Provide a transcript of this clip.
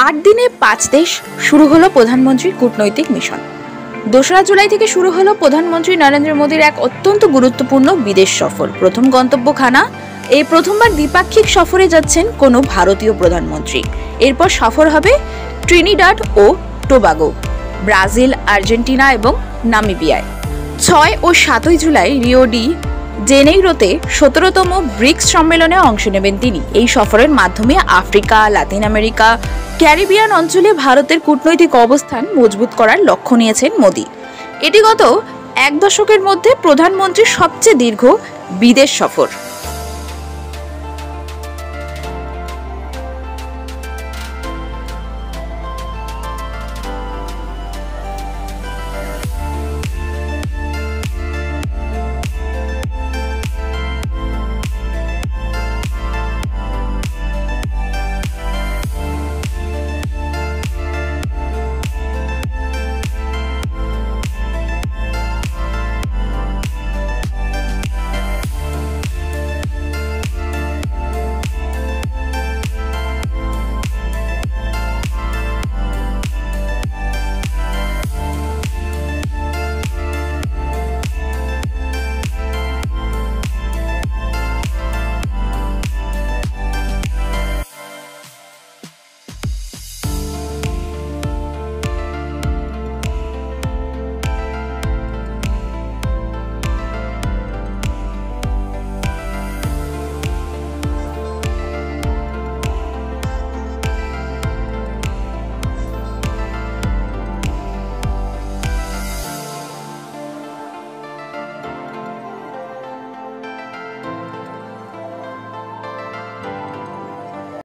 8 দিনে 5 দেশ শুরু হলো প্রধানমন্ত্রীর কূটনৈতিক মিশন। 2রা জুলাই থেকে শুরু হলো প্রধানমন্ত্রী নরেন্দ্র মোদীর এক অত্যন্ত গুরুত্বপূর্ণ বিদেশ সফর। প্রথম গন্তব্য ঘানা। এই প্রথমবার দ্বিপাক্ষিক সফরে যাচ্ছেন কোনো ভারতীয় প্রধানমন্ত্রী। এরপর সফর হবে ট্রিনিডাড ও টোবাগো, ব্রাজিল, আর্জেন্টিনা এবং নামিবিয়ায়। 6 ও 7 জুলাই রিও ডি জেনেইরোতে 17তম ব্রিক্স সম্মেলনে অংশ নেবেন তিনি। এই সফরের মাধ্যমে আফ্রিকা, লাতিন আমেরিকা, ক্যারিবিয়ান অঞ্চলে ভারতের কূটনৈতিক অবস্থান মজবুত করার লক্ষ্য নিয়েছেন মোদি। এটি গত 1 দশকের মধ্যে প্রধানমন্ত্রীর সবচেয়ে দীর্ঘ বিদেশ সফর।